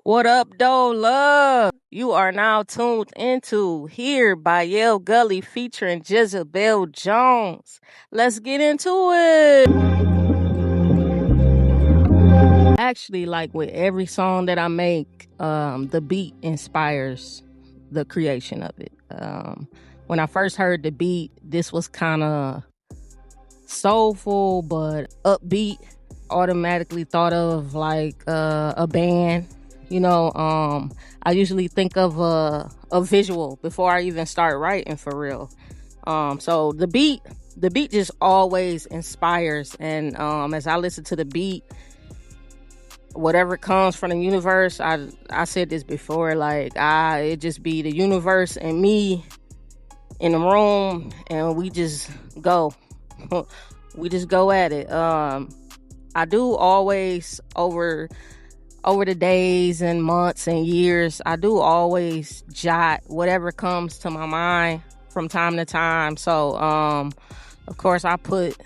What up, though, love? You are now tuned into Here by Yale Gully featuring Jezebel Jones. Let's get into it. Actually, like with every song that I make, the beat inspires the creation of it. When I first heard the beat, this was kind of soulful but upbeat. Automatically thought of like a band. I usually think of a visual before I even start writing for real. So the beat just always inspires, and as I listen to the beat, whatever comes from the universe, I said this before, like it just be the universe and me in the room, and we just go. We just go at it. I do always over the days and months and years, I do always jot whatever comes to my mind from time to time. So of course I put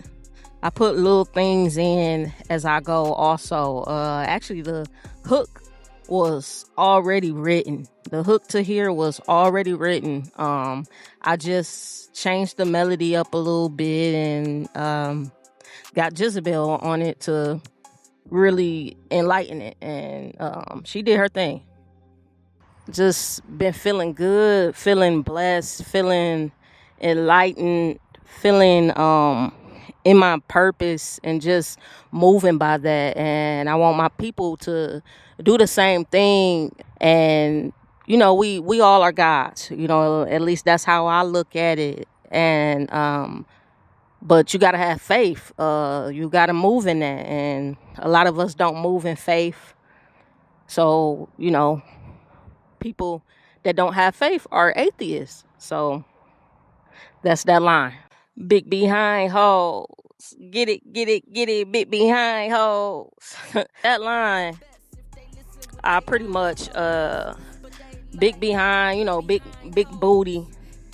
little things in as I go also. Actually the hook was already written. The hook to here was already written. I just changed the melody up a little bit and got Jezebel on it to really enlighten it, and she did her thing. Just been feeling good, feeling blessed, feeling enlightened, feeling in my purpose, and just moving by that. And I want my people to do the same thing. And we all are gods, at least that's how I look at it. And but you got to have faith. You got to move in that. And a lot of us don't move in faith. So, people that don't have faith are atheists. So that's that line. Big behind hoes. Get it, get it, get it, big behind hoes. That line, I pretty much, big behind, big booty.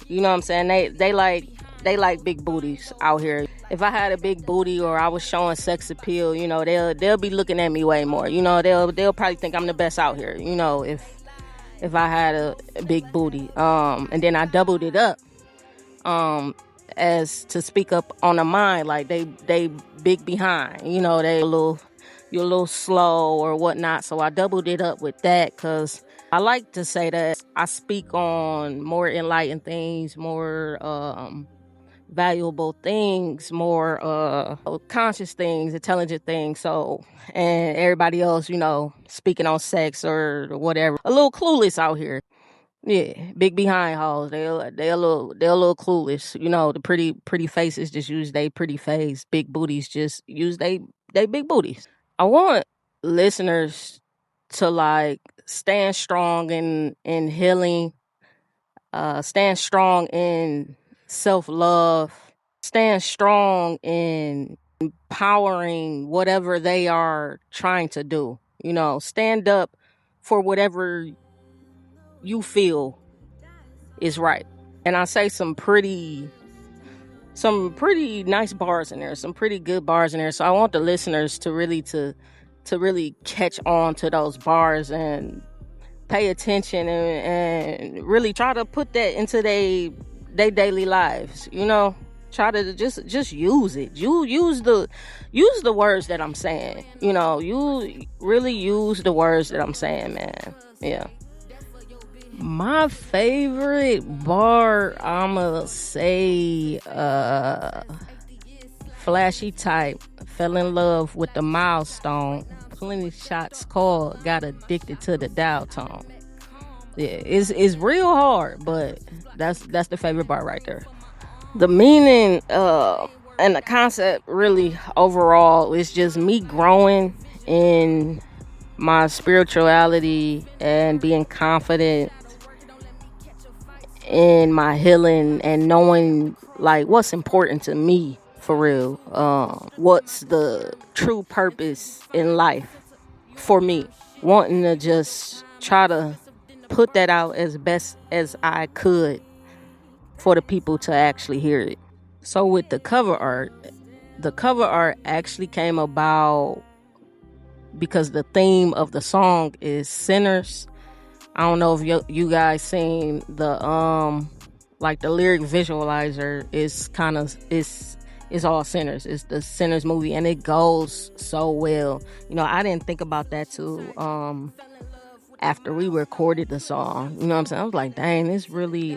You know what I'm saying? They like big booties out here. If I had a big booty or I was showing sex appeal, they'll be looking at me way more. They'll probably think I'm the best out here. If I had a big booty. And then I doubled it up. As to speak up on the mind, like they big behind. You're a little slow or whatnot. So I doubled it up with that because I like to say that I speak on more enlightened things, more valuable things, more conscious things, intelligent things. So, and everybody else, speaking on sex or whatever, a little clueless out here. Yeah, big behind hoes. They a little clueless. The pretty faces just use they pretty face. Big booties just use they big booties. I want listeners to like stand strong in healing, stand strong in self-love, stand strong in empowering whatever they are trying to do. Stand up for whatever you feel is right. And I say some pretty nice bars in there, some pretty good bars in there. So I want the listeners to really catch on to those bars and pay attention and really try to put that into their daily lives. Try to just use it. You use the words that I'm saying. You really use the words that I'm saying, man. Yeah. My favorite bar, I'ma say flashy type. Fell in love with the milestone. Plenty shots called. Got addicted to the dial tone. Yeah, it's real hard, but that's the favorite bar right there. The meaning and the concept really overall is just me growing in my spirituality and being confident in my healing and knowing like what's important to me for real. What's the true purpose in life for me. Wanting to just try to put that out as best as I could for the people to actually hear it. So with the cover art actually came about because the theme of the song is sinners. I don't know if you guys seen the like the lyric visualizer is kind of it's all sinners. It's the Sinners movie, and it goes so well. I didn't think about that too. After we recorded the song, you know what I'm saying? I was like, dang, this really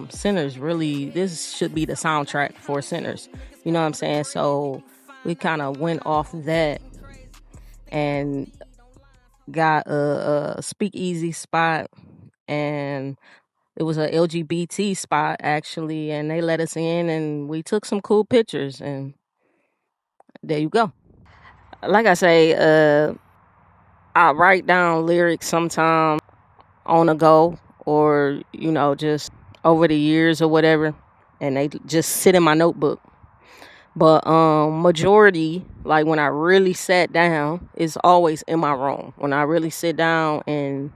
Sinners really, this should be the soundtrack for Sinners. You know what I'm saying? So we kind of went off that and got a speakeasy spot, and it was a LGBT spot actually, and they let us in and we took some cool pictures, and there you go. Like I say, I write down lyrics sometimes on a go, or just over the years or whatever, and they just sit in my notebook. But majority, like when I really sat down, is always in my room. When I really sit down and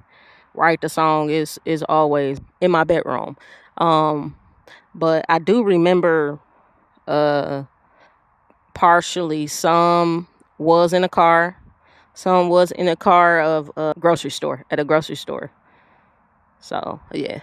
write the song, is always in my bedroom. But I do remember partially some was in a car, some was in a car of a grocery store, at a grocery store. So yeah.